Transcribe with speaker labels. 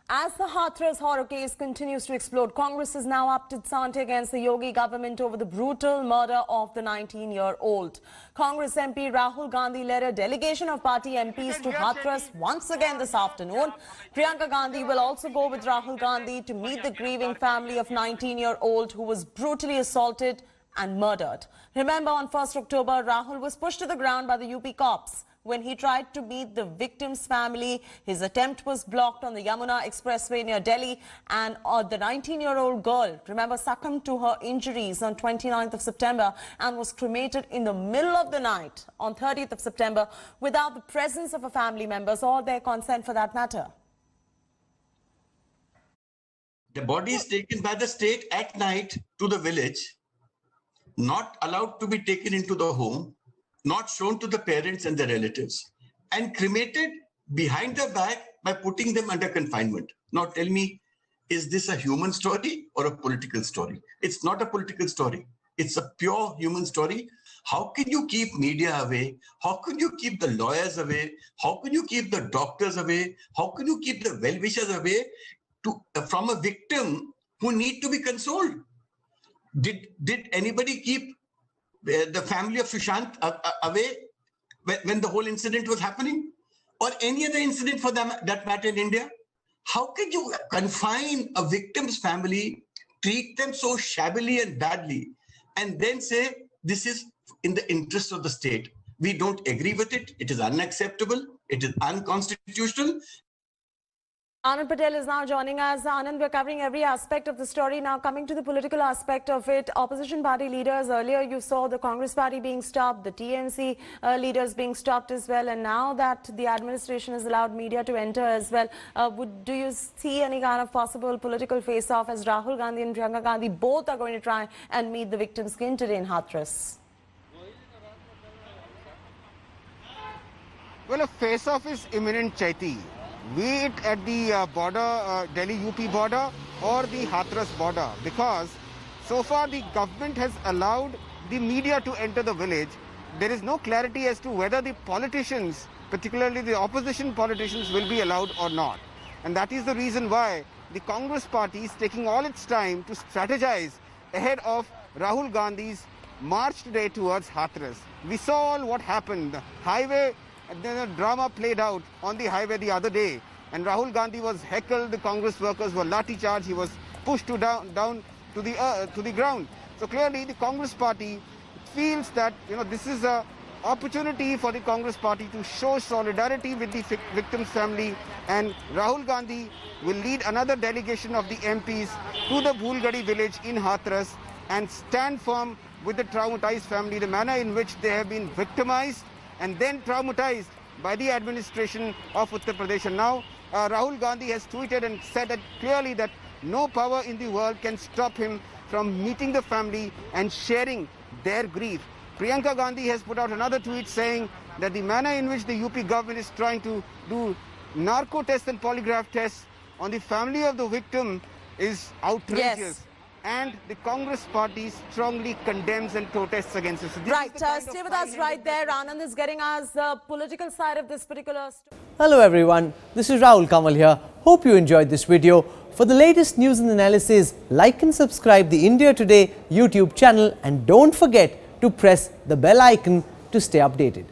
Speaker 1: As the Hathras horror case continues to explode, Congress is now up to its ante against the Yogi government over the brutal murder of the 19-year-old. Congress MP Rahul Gandhi led a delegation of party MPs to Hathras once again this afternoon. Priyanka Gandhi will also go with Rahul Gandhi to meet the grieving family of 19-year-old who was brutally assaulted and murdered. Remember, on 1st October, Rahul was pushed to the ground by the UP cops. When he tried to meet the victim's family, his attempt was blocked on the Yamuna Expressway near Delhi, and the 19-year-old girl, remember, succumbed to her injuries on 29th of September and was cremated in the middle of the night on 30th of September without the presence of her family members or their consent for that matter.
Speaker 2: The body is taken by the state at night to the village, not allowed to be taken into the home, not shown to the parents and the relatives, and cremated behind their back by putting them under confinement. Now tell me, is this a human story or a political story? It's not a political story. It's a pure human story. How can you keep media away? How can you keep the lawyers away? How can you keep the doctors away? How can you keep the well-wishers away from a victim who need to be consoled? Did anybody keep the family of Sushant away when the whole incident was happening, or any other incident for that matter in India? How could you confine a victim's family, treat them so shabbily and badly, and then say this is in the interest of the state? We don't agree with it. It is unacceptable. It is unconstitutional.
Speaker 1: Anand Patel is now joining us. Anand, we're covering every aspect of the story. Now, coming to the political aspect of it, opposition party leaders, earlier you saw the Congress party being stopped, the TMC leaders being stopped as well, and now that the administration has allowed media to enter as well, do you see any kind of possible political face-off as Rahul Gandhi and Priyanka Gandhi both are going to try and meet the victims' kin today in Hathras?
Speaker 3: Well, a face-off is imminent, Chaiti. Be it at the border, Delhi-UP border or the Hathras border, because so far the government has allowed the media to enter the village. There is no clarity as to whether the politicians, particularly the opposition politicians, will be allowed or not. And that is the reason why the Congress party is taking all its time to strategize ahead of Rahul Gandhi's march today towards Hathras. We saw all what happened. The highway, and then a drama played out on the highway the other day, and Rahul Gandhi was heckled, the Congress workers were lathi charged, he was pushed down to the ground. So clearly the Congress party feels that this is an opportunity for the Congress party to show solidarity with the victim's family, and Rahul Gandhi will lead another delegation of the MPs to the Bhulgadi village in Hathras and stand firm with the traumatized family, the manner in which they have been victimized and then traumatized by the administration of Uttar Pradesh. And now Rahul Gandhi has tweeted and said that clearly that no power in the world can stop him from meeting the family and sharing their grief. Priyanka Gandhi has put out another tweet saying that the manner in which the UP government is trying to do narco tests and polygraph tests on the family of the victim is outrageous.
Speaker 1: Yes.
Speaker 3: And the Congress party strongly condemns and protests against it. So
Speaker 1: right, stay with us right there. Anand is getting us the political side of this particular story.
Speaker 4: Hello everyone, this is Rahul Kamal here. Hope you enjoyed this video. For the latest news and analysis, like and subscribe the India Today YouTube channel, and don't forget to press the bell icon to stay updated.